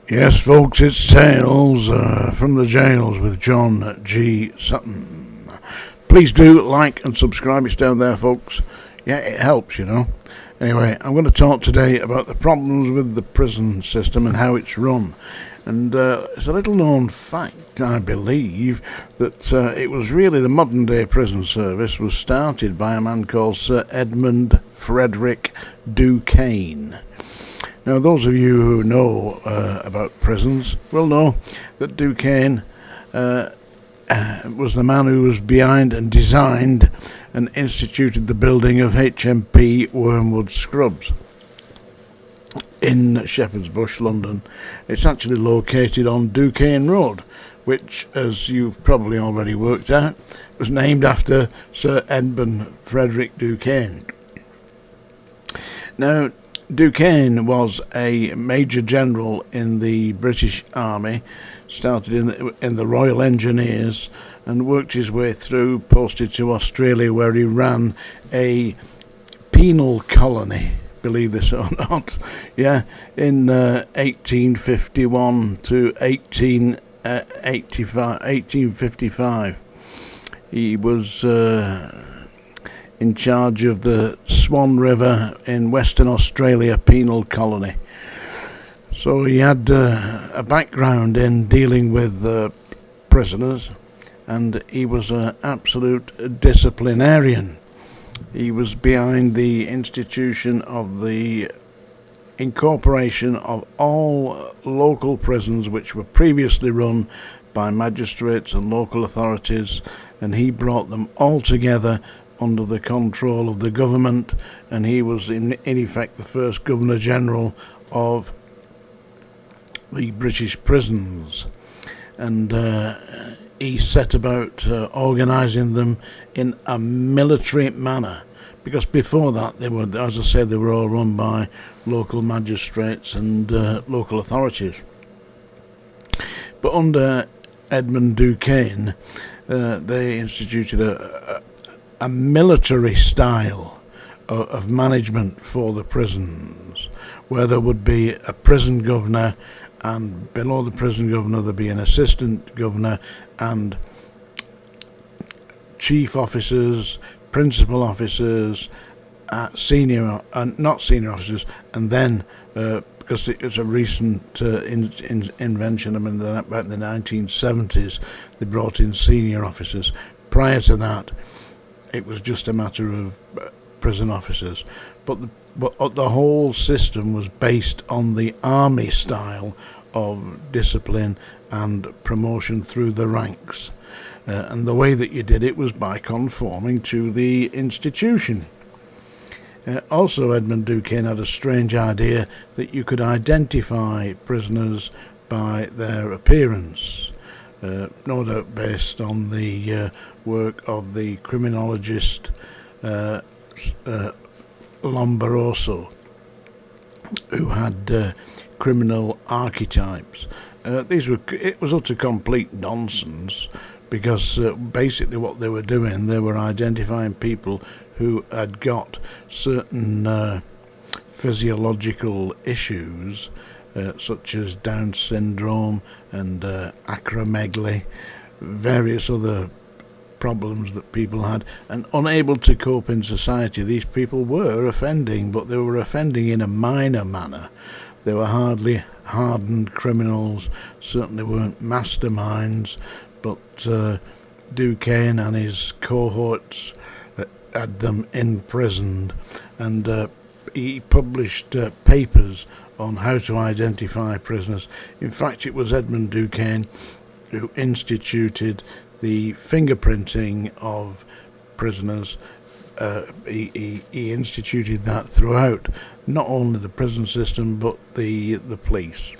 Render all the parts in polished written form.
Yes, folks, it's Tales from the Jails with John G. Sutton. Please do like and subscribe. It's down there, folks. Yeah, it helps, you know. Anyway, I'm going to talk today about the problems with the prison system and how it's run. And it's a little known fact, I believe, that it was really the modern day prison service was started by a man called Sir Edmund Frederick Duquesne. Now, those of you who know about prisons will know that Duquesne was the man who was behind and designed and instituted the building of HMP WORMWOOD SCRUBS in Shepherd's Bush, London. It's actually located on Duquesne Road, which, as you've probably already worked out, was named after Sir Edmund Frederick Duquesne. Now, Duquesne was a Major General in the British Army, started in the Royal Engineers and worked his way through, posted to Australia where he ran a penal colony, believe this or not, in 1851 to 1855. He was in charge of the Swan River in Western Australia penal colony. So he had a background in dealing with prisoners, and he was an absolute disciplinarian. He was behind the institution of the incorporation of all local prisons which were previously run by magistrates and local authorities, and he brought them all together under the control of the government, and he was in effect the first Governor General of the British prisons, and he set about organising them in a military manner, because before that they were, as I said, they were all run by local magistrates and local authorities. But under Edmund Duquesne, they instituted a military style of management for the prisons, where there would be a prison governor, and below the prison governor there'd be an assistant governor and chief officers, principal officers, not senior officers, and then because it's a recent invention, about the 1970s, they brought in senior officers. Prior to that, it was just a matter of prison officers, but the whole system was based on the army style of discipline and promotion through the ranks, and the way that you did it was by conforming to the institution. Also, Edmund Duquesne had a strange idea that you could identify prisoners by their appearance, no doubt based on the work of the criminologist Lombroso, who had criminal archetypes. It was utter complete nonsense, because basically what they were doing, they were identifying people who had got certain physiological issues, such as Down syndrome and acromegaly, various other problems that people had, and unable to cope in society. These people were offending, but they were offending in a minor manner. They were hardly hardened criminals, certainly weren't masterminds, but Duquesne and his cohorts had them imprisoned, and he published papers on how to identify prisoners. In fact, it was Edmund Duquesne who instituted the fingerprinting of prisoners. He instituted that throughout not only the prison system but the police.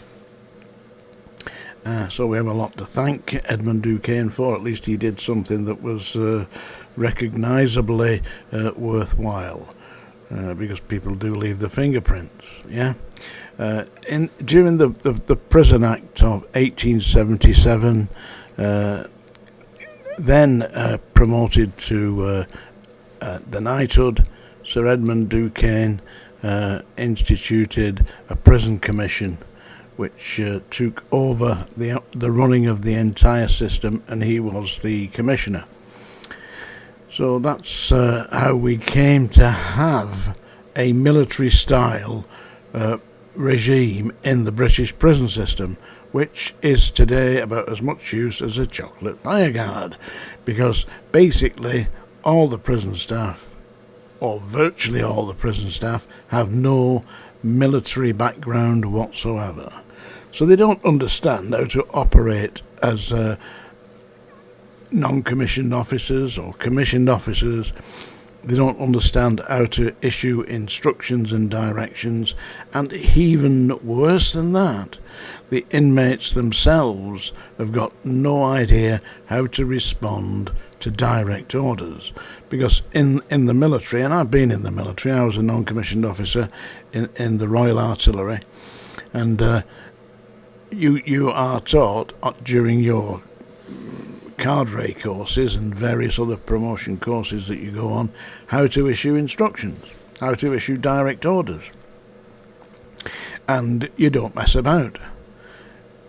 So we have a lot to thank Edmund Duquesne for. At least he did something that was recognisably worthwhile, because people do leave the fingerprints. During the Prison Act of 1877, then promoted to the knighthood, Sir Edmund Duquesne instituted a prison commission which took over the running of the entire system, and he was the commissioner. So that's how we came to have a military-style regime in the British prison system, which is today about as much use as a chocolate fireguard, because basically all the prison staff, or virtually all the prison staff, have no military background whatsoever. So they don't understand how to operate as non-commissioned officers or commissioned officers. They don't understand how to issue instructions and directions, and even worse than that, the inmates themselves have got no idea how to respond to direct orders. Because in the military, and I've been in the military, I was a non-commissioned officer in the Royal Artillery, and you are taught during your cadre courses and various other promotion courses that you go on how to issue instructions, how to issue direct orders, and you don't mess about.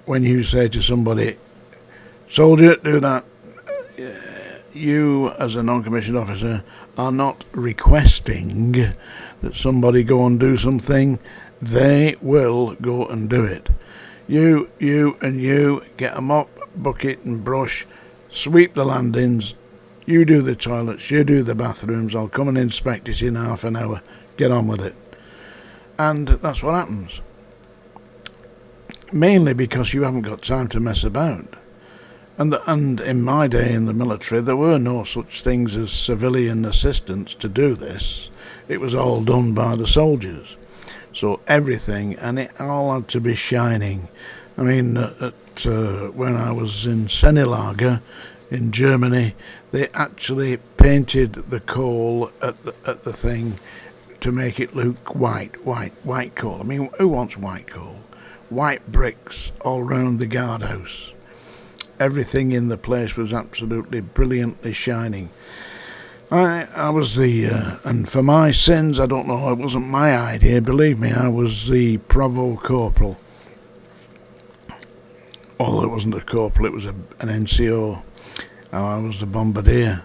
When you say to somebody, "Soldier, do that," you as a non-commissioned officer are not requesting that somebody go and do something. They will go and do it. You get a mop, bucket and brush, sweep the landings, you do the toilets, you do the bathrooms, I'll come and inspect it in half an hour, get on with it. And that's what happens. Mainly because you haven't got time to mess about. And in my day in the military, there were no such things as civilian assistants to do this. It was all done by the soldiers. So everything, and it all had to be shining. I mean, when I was in Sennelager in Germany, they actually painted the coal at the thing to make it look white coal. I mean, who wants white coal? White bricks all round the guardhouse. Everything in the place was absolutely brilliantly shining. I was and for my sins, I don't know, it wasn't my idea, believe me, I was the Provo Corporal. Although it wasn't a corporal, it was an NCO. I was the Bombardier,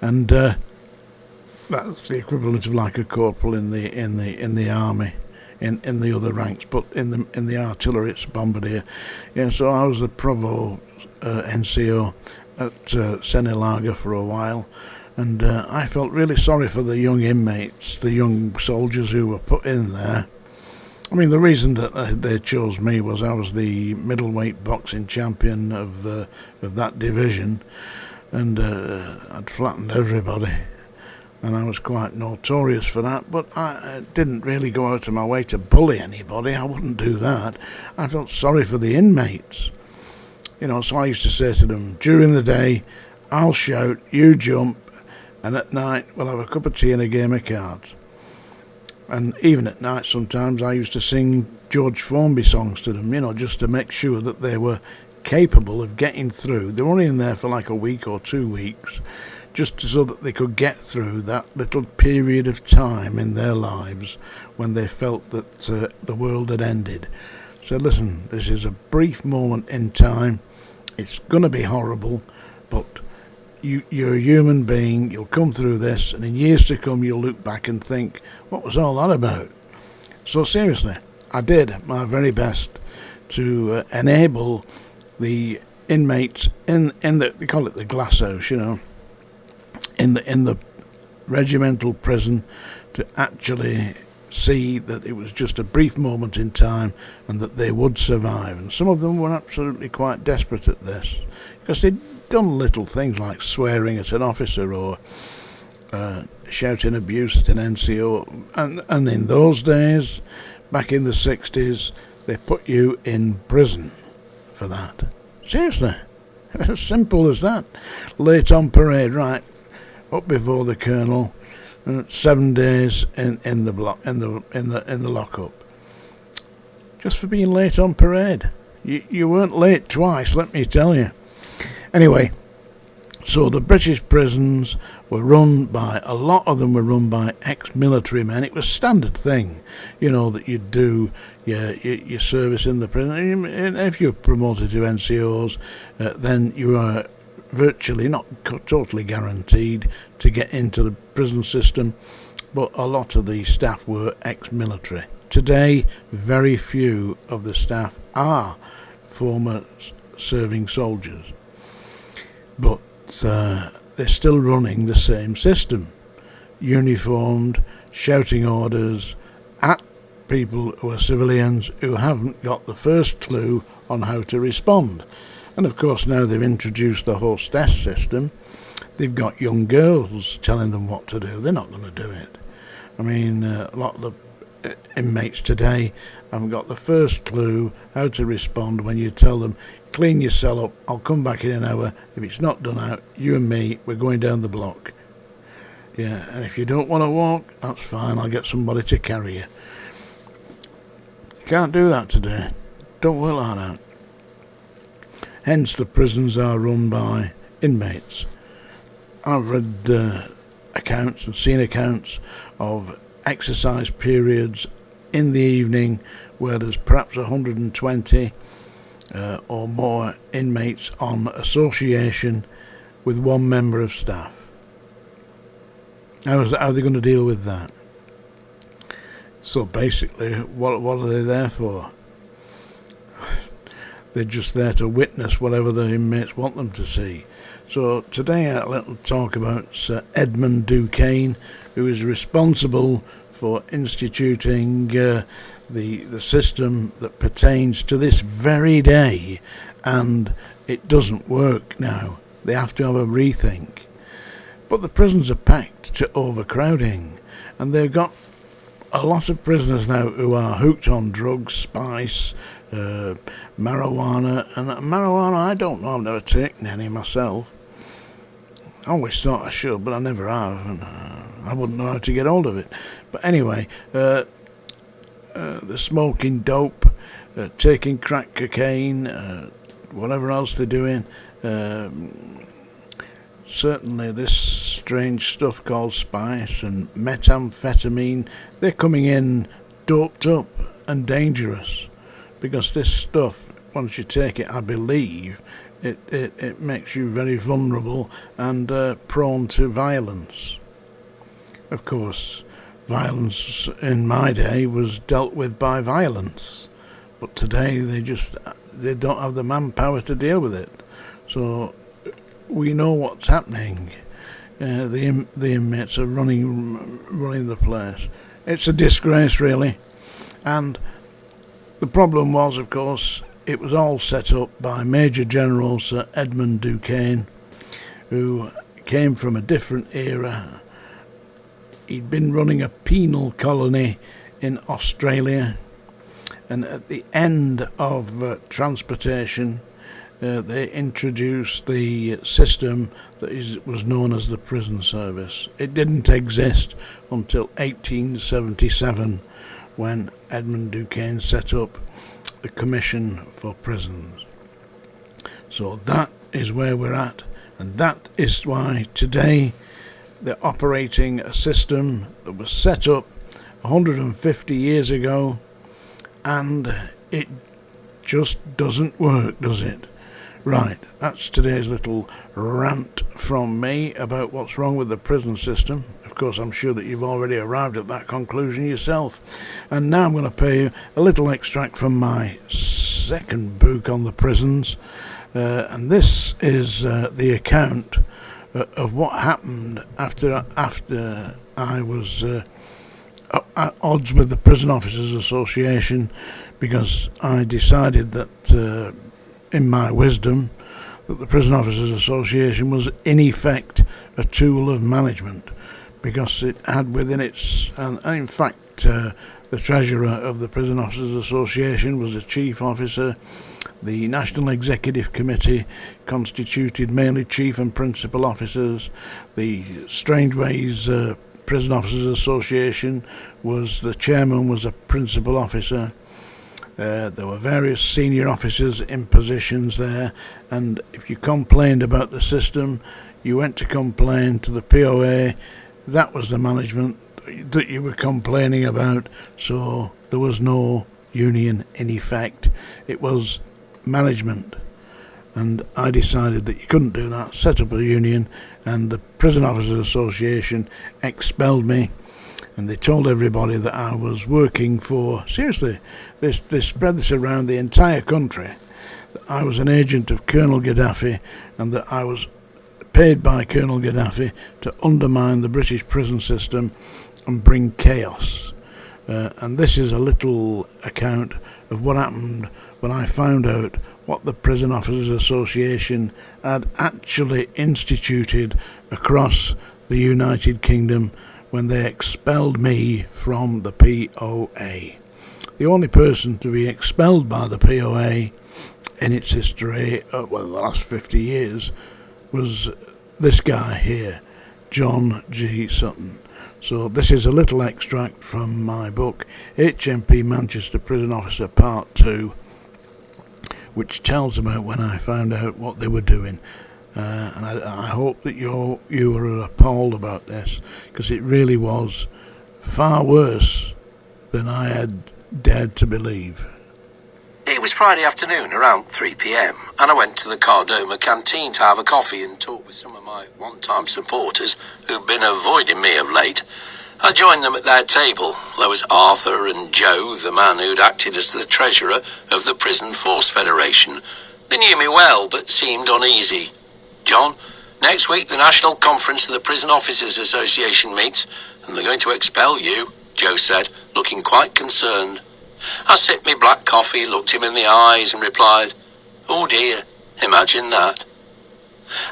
and that's the equivalent of like a corporal in the army, in the other ranks. But in the artillery, it's Bombardier. Yeah, so I was the Provo NCO at Sennelager for a while, and I felt really sorry for the young inmates, the young soldiers who were put in there. I mean, the reason that they chose me was I was the middleweight boxing champion of that division, and I'd flattened everybody, and I was quite notorious for that. But I didn't really go out of my way to bully anybody. I wouldn't do that. I felt sorry for the inmates, so I used to say to them, during the day, I'll shout, you jump, and at night we'll have a cup of tea and a game of cards. And even at night sometimes I used to sing George Formby songs to them, just to make sure that they were capable of getting through. They were only in there for like a week or 2 weeks, just so that they could get through that little period of time in their lives when they felt that the world had ended. So listen, this is a brief moment in time. It's going to be horrible, but you're a human being, you'll come through this, and in years to come you'll look back and think, what was all that about? So seriously, I did my very best to enable the inmates in the, they call it the glass house, in the regimental prison, to actually see that it was just a brief moment in time and that they would survive. And some of them were absolutely quite desperate at this, because they'd done little things like swearing at an officer or shouting abuse at an NCO, and in those days, back in the 60s, they put you in prison for that. Seriously, as simple as that. Late on parade, right up before the colonel, 7 days in the lockup, just for being late on parade. You weren't late twice, let me tell you. Anyway, so the British prisons were run by, a lot of them were run by ex-military men. It was a standard thing, that you'd do your service in the prison. And if you were promoted to NCOs, then you were virtually, not totally guaranteed to get into the prison system, but a lot of the staff were ex-military. Today, very few of the staff are former serving soldiers, but they're still running the same system, uniformed, shouting orders at people who are civilians who haven't got the first clue on how to respond. And of course, now they've introduced the hostess system. They've got young girls telling them what to do. They're not going to do it. I mean, a lot of the inmates today haven't got the first clue how to respond when you tell them, clean your cell up, I'll come back in an hour. If it's not done out, you and me, we're going down the block. Yeah, and if you don't want to walk, that's fine, I'll get somebody to carry you. You can't do that today. Don't work like that. Hence the prisons are run by inmates. I've read accounts and seen accounts of exercise periods in the evening where there's perhaps 120 or more inmates on association with one member of staff. How are they going to deal with that? So basically, what are they there for? They're just there to witness whatever the inmates want them to see. So today I'd like to talk about Sir Edmund Duquesne, who is responsible for instituting the system that pertains to this very day, and it doesn't work now. They have to have a rethink. But the prisons are packed to overcrowding, and they've got a lot of prisoners now who are hooked on drugs, spice, marijuana. And marijuana, I don't know, I've never taken any myself. I always thought I should, but I never have, and I wouldn't know how to get hold of it. But anyway, they're smoking dope, taking crack cocaine, whatever else they're doing. Certainly this strange stuff called spice and methamphetamine, they're coming in doped up and dangerous, because this stuff, once you take it, I believe, it makes you very vulnerable and prone to violence. Of course, violence in my day was dealt with by violence, but today they don't have the manpower to deal with it. So we know what's happening. The inmates are running the place. It's a disgrace, really. And the problem was, of course, it was all set up by Major General Sir Edmund Duquesne, who came from a different era. He'd been running a penal colony in Australia, and at the end of transportation, they introduced the system that was known as the prison service. It didn't exist until 1877, when Edmund Duquesne set up the Commission for Prisons. So that is where we're at, and that is why today they're operating a system that was set up 150 years ago, and it just doesn't work, does it? Right, that's today's little rant from me about what's wrong with the prison system. Of course, I'm sure that you've already arrived at that conclusion yourself. And now I'm going to play you a little extract from my second book on the prisons. And this is the account of what happened after I was at odds with the Prison Officers Association, because I decided that in my wisdom, that the Prison Officers Association was in effect a tool of management, because it had within its, and in fact the treasurer of the Prison Officers Association was a chief officer. The National Executive Committee constituted mainly chief and principal officers. The Strangeways Prison Officers Association the chairman was a principal officer. There were various senior officers in positions there, and if you complained about the system, you went to complain to the POA. That was the management that you were complaining about, so there was no union in effect. It was management, and I decided that you couldn't do that, set up a union, and the Prison Officers Association expelled me, and they told everybody that I was working for, seriously, they spread this around the entire country, that I was an agent of Colonel Gaddafi, and that I was paid by Colonel Gaddafi to undermine the British prison system and bring chaos. And this is a little account of what happened when I found out what the Prison Officers Association had actually instituted across the United Kingdom when they expelled me from the POA. The only person to be expelled by the POA in its history, the last 50 years, was this guy here, John G. Sutton. So this is a little extract from my book, HMP Manchester Prison Officer Part 2, which tells about when I found out what they were doing. And I hope that you were appalled about this, because it really was far worse than I had dared to believe. It was Friday afternoon around 3 p.m, and I went to the Cardoma canteen to have a coffee and talk with some of my one-time supporters who'd been avoiding me of late. I joined them at their table. There was Arthur and Joe, the man who'd acted as the treasurer of the Prison Force Federation. They knew me well, but seemed uneasy. "John, next week the National Conference of the Prison Officers Association meets, and they're going to expel you," Joe said, looking quite concerned. I sipped my black coffee, looked him in the eyes and replied, "Oh dear, imagine that."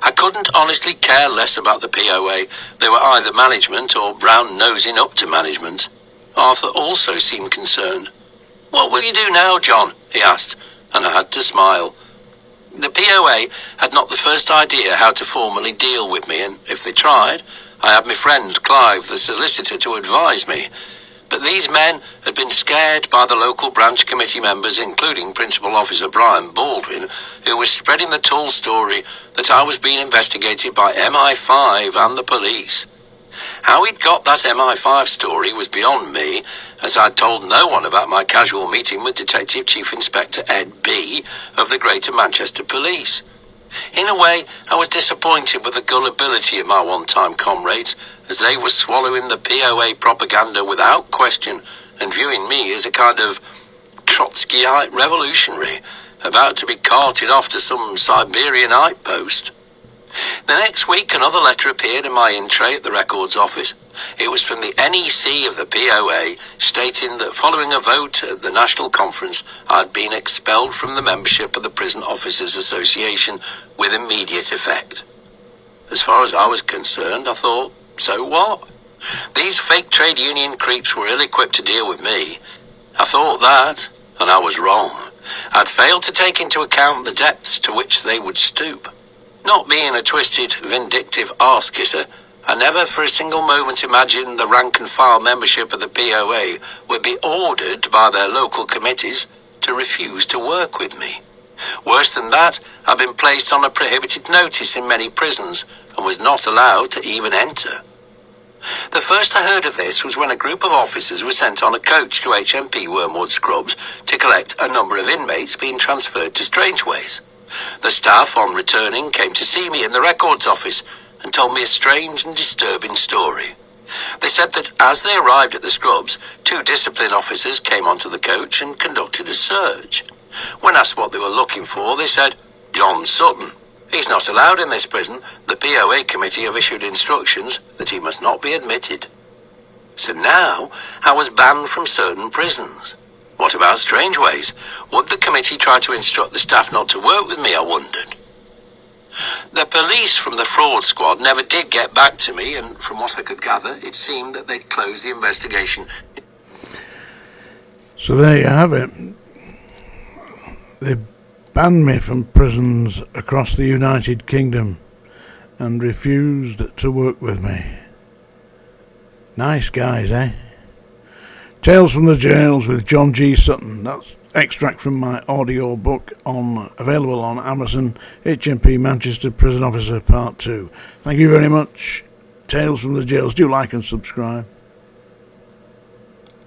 I couldn't honestly care less about the POA. They were either management or brown-nosing up to management. Arthur also seemed concerned. "What will you do now, John?" he asked, and I had to smile. The POA had not the first idea how to formally deal with me, and if they tried, I had my friend Clive, the solicitor, to advise me. But these men had been scared by the local branch committee members, including Principal Officer Brian Baldwin, who was spreading the tall story that I was being investigated by MI5 and the police. How he'd got that MI5 story was beyond me, as I'd told no one about my casual meeting with Detective Chief Inspector Ed B. of the Greater Manchester Police. In a way, I was disappointed with the gullibility of my one-time comrades, as they were swallowing the POA propaganda without question and viewing me as a kind of Trotskyite revolutionary, about to be carted off to some Siberian outpost. The next week, another letter appeared in my in tray at the records office. It was from the NEC of the POA, stating that following a vote at the National Conference, I'd been expelled from the membership of the Prison Officers Association with immediate effect. As far as I was concerned, I thought, so what? These fake trade union creeps were ill-equipped to deal with me. I thought that, and I was wrong. I'd failed to take into account the depths to which they would stoop. Not being a twisted, vindictive arse-kisser, I never for a single moment imagined the rank-and-file membership of the POA would be ordered by their local committees to refuse to work with me. Worse than that, I've been placed on a prohibited notice in many prisons and was not allowed to even enter. The first I heard of this was when a group of officers were sent on a coach to HMP WORMWOOD SCRUBS to collect a number of inmates being transferred to Strangeways. The staff, on returning, came to see me in the records office and told me a strange and disturbing story. They said that as they arrived at the Scrubs, 2 discipline officers came onto the coach and conducted a search. When asked what they were looking for, they said, "John Sutton. He's not allowed in this prison. The POA committee have issued instructions that he must not be admitted." So now I was banned from certain prisons. What about Strangeways? Would the committee try to instruct the staff not to work with me, I wondered. The police from the fraud squad never did get back to me, and from what I could gather, it seemed that they'd closed the investigation. So there you have it. They banned me from prisons across the United Kingdom and refused to work with me. Nice guys, eh? Tales from the Jails with John G. Sutton. That's extract from my audio book available on Amazon, HMP Manchester Prison Officer Part 2. Thank you very much. Tales from the Jails. Do like and subscribe.